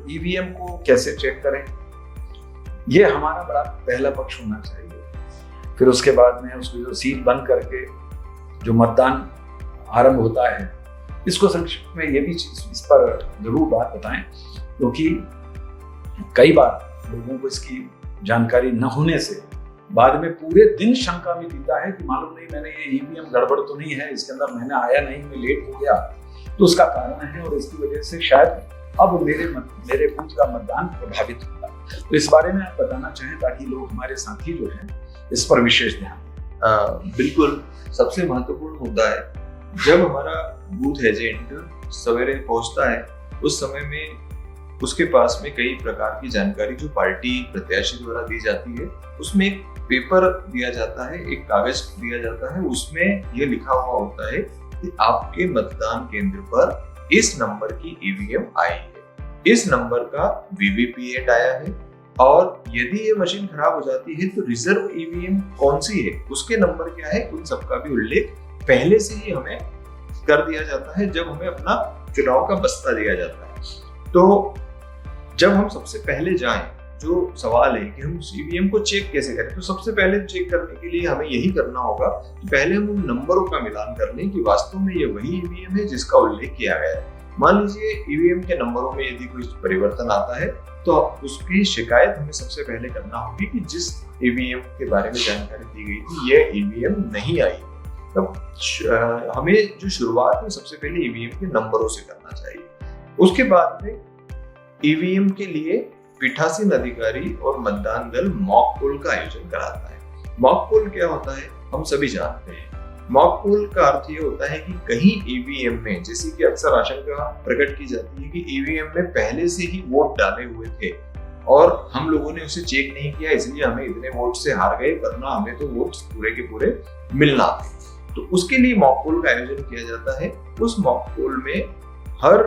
EVM को कैसे check करें, ये हमारा बड़ा पहला पक्ष होना चाहिए। फिर उसके बाद में उसको जो सील बंद करके जो मतदान आरंभ होता है, इसको संक्षिप्त में ये भी इस पर जरूर बात बताएं, क्योंकि कई बार लोगों को इसकी जानकारी न होने से बाद में पूरे दिन शंका में बीता है कि मालूम नहीं, मैंने ये ईवीएम गड़बड़ तो नहीं है, इसके अंदर मैंने आया नहीं, मैं लेट हो गया, तो उसका कारण है और इसकी वजह से शायद अब मेरे बूथ का मतदान प्रभावित होगा। तो इस बारे में आप बताना चाहें ताकि लोग, हमारे साथी जो हैं, इस पर विशेष ध्यान दें। बिल्कुल, सबसे महत्वपूर्ण मुद्दा है जब हमारा बूथ एजेंट सवेरे पहुंचता है, उस समय में उसके पास में कई प्रकार की जानकारी जो पार्टी प्रत्याशी द्वारा दी जाती है, उसमें एक पेपर दिया जाता है, एक कागज दिया जाता है, उसमें यह लिखा हुआ होता है कि आपके मतदान केंद्र पर इस नंबर की ईवीएम आई है, इस नंबर का वीवीपीएट आया है, और यदि ये मशीन खराब हो जाती है तो रिजर्व ईवीएम कौन सी है, उसके नंबर क्या है, उन सबका भी उल्लेख पहले से ही हमें कर दिया जाता है जब हमें अपना चुनाव का बस्ता दिया जाता है। तो जब हम सबसे पहले जाएं, जो सवाल है कि हम ईवीएम को चेक कैसे करें, तो सबसे पहले चेक करने के लिए हमें यही करना होगा कि पहले हम उन नंबरों का मिलान कर लें कि वास्तव में ये वही ईवीएम है जिसका उल्लेख किया गया है। मान लीजिए ईवीएम के नंबरों में यदि कोई परिवर्तन आता है तो उसकी शिकायत हमें सबसे पहले करना होगी कि जिस ईवीएम के बारे में जानकारी दी गई थी ये ईवीएम नहीं आई। तब हमें जो शुरुआत है सबसे पहले ईवीएम के नंबरों से करना चाहिए। उसके बाद में ईवीएम के लिए पीठासीन अधिकारी और मतदान दल मॉक पोल का आयोजन कराता है। मॉक पोल क्या होता है हम सभी जानते हैं। मॉक पोल का अर्थ ये होता है कि कहीं ईवीएम में, जैसे कि अक्सर आशंका प्रकट की जाती है कि ईवीएम में पहले से ही वोट डाले हुए थे और हम लोगों ने उसे चेक नहीं किया, इसलिए हमें इतने वोट से हार गए, वरना हमें तो वोट पूरे के पूरे मिलना थे। तो उसके लिए मॉक पोल का आयोजन किया जाता है। उस मॉक पोल में हर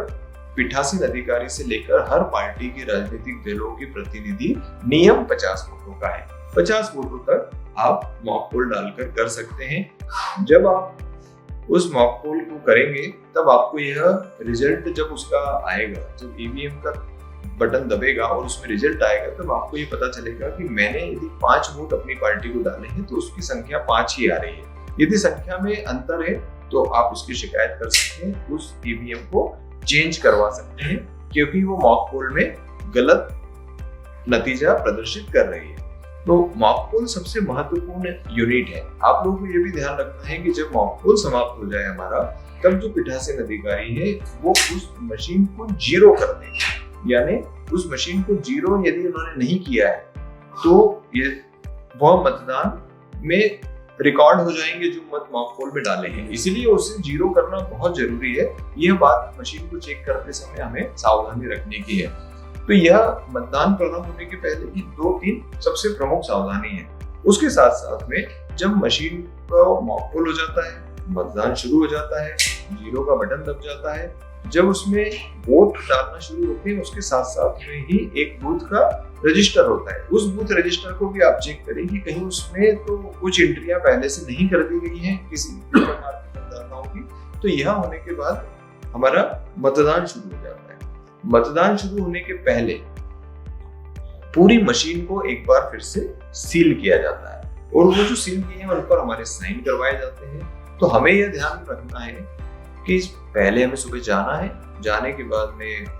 पीठासीन अधिकारी से लेकर हर पार्टी के राजनीतिक दलों के प्रतिनिधि, नियम 50 वोटों का है, 50 वोटों तक आप मॉक पोल डालकर कर सकते हैं। जब आप उस मॉक पोल को करेंगे तब आपको यह रिजल्ट जब उसका आएगा, जब ईवीएम का बटन दबेगा और उसमें रिजल्ट आएगा, तब आपको ये पता चलेगा कि मैंने यदि 5 वोट अपनी पार्टी को डाले हैं तो उसकी संख्या 5 ही आ रही है। यदि संख्या में अंतर है तो आप उसकी शिकायत कर सकते हैं, उस ईवीएम को चेंज करवा सकते हैं, क्योंकि वो मॉक पोल में गलत नतीजा प्रदर्शित कर रही है। तो मॉक पोल सबसे महत्वपूर्ण यूनिट है। आप लोगों को ये भी ध्यान रखना है कि जब मॉक पोल समाप्त हो जाए हमारा, तब जो पीठासीन अधिकारी है वो उस मशीन को जीरो कर दें, यानी उस मशीन को जीरो यदि उन्होंने नहीं किया है तो ये वह मतदान में रिकॉर्ड हो जाएंगे जो मत मॉक पोल में डाले हैं, इसीलिए उसे जीरो करना बहुत जरूरी है। यह बात मशीन को चेक करते समय हमें सावधानी रखने की है। तो यह मतदान प्रारंभ होने के पहले की 2-3 सबसे प्रमुख सावधानी है। उसके साथ साथ में जब मशीन का मॉक पोल हो जाता है, मतदान शुरू हो जाता है, जीरो का बटन दब जाता है, जब उसमें वोट डालना शुरू होते हैं उसके साथ साथ में ही एक बूथ का रजिस्टर होता है। उस बूथ रजिस्टर को भी आप चेक करें कि कहीं उसमें तो कुछ एंट्रियां पहले से नहीं कर दी गई हैं किसी प्रकार की मतदाताओं की। तो यह होने के बाद हमारा मतदान शुरू हो जाता है। मतदान शुरू होने के पहले पूरी मशीन को एक बार फिर से सील किया जाता है और वो जो सील किए हैं उन पर हमारे साइन करवाए जाते हैं। तो हमें यह ध्यान रखना है कि पहले हमें सुबह जाना है, जाने के बाद में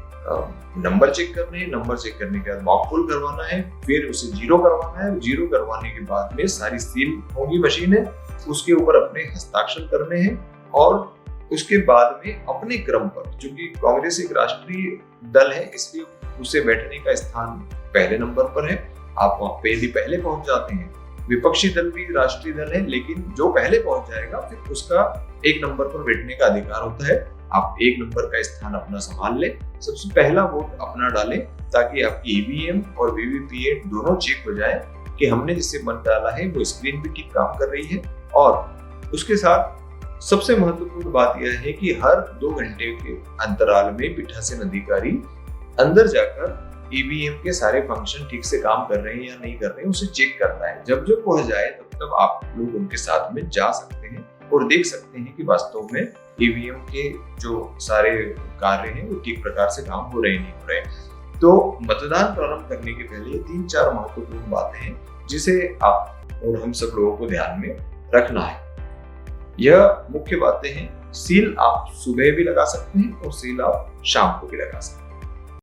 नंबर चेक करने हैं, नंबर चेक करने के बाद मॉक पोल करवाना है, फिर उसे जीरो करवाना है। जीरो करवाने के बाद में सारी सील होगी मशीन है, उसके ऊपर अपने हस्ताक्षर करने हैं और उसके बाद में अपने क्रम पर, चूंकि कांग्रेस एक राष्ट्रीय दल है इसलिए उसे बैठने का स्थान पहले नंबर पर है। आप वहां पे यदि पहले पहुंच जाते हैं, विपक्षी दल भी राष्ट्रीय दल है लेकिन जो पहले पहुंच जाएगा फिर उसका 1 नंबर पर बैठने का अधिकार होता है। आप 1 नंबर का स्थान अपना संभाल लें, सबसे पहला वोट अपना डालें ताकि आपकी ईवीएम और वीवीपीएट दोनों चेक हो जाए कि हमने जिससे मत डाला है वो स्क्रीन पे ठीक काम कर रही है। और उसके साथ सबसे महत्वपूर्ण बात यह है कि हर 2 घंटे के अंतराल में पीठासीन अधिकारी अंदर जाकर ईवीएम के सारे फंक्शन ठीक से काम कर रहे हैं या नहीं कर रहे हैं उसे चेक करता है। जब जब पहुंच जाए तब आप लोग उनके साथ में जा सकते हैं और देख सकते हैं कि वास्तव में ईवीएम के जो सारे कार्य हैं वो ठीक प्रकार से काम हो रहे नहीं हो रहे। तो मतदान प्रारंभ करने के पहले ये 3-4 महत्वपूर्ण बातें हैं जिसे आप और हम सब लोगों को ध्यान में रखना है। यह मुख्य बातें हैं। सील आप सुबह भी लगा सकते हैं और सील आप शाम को भी लगा सकते हैं।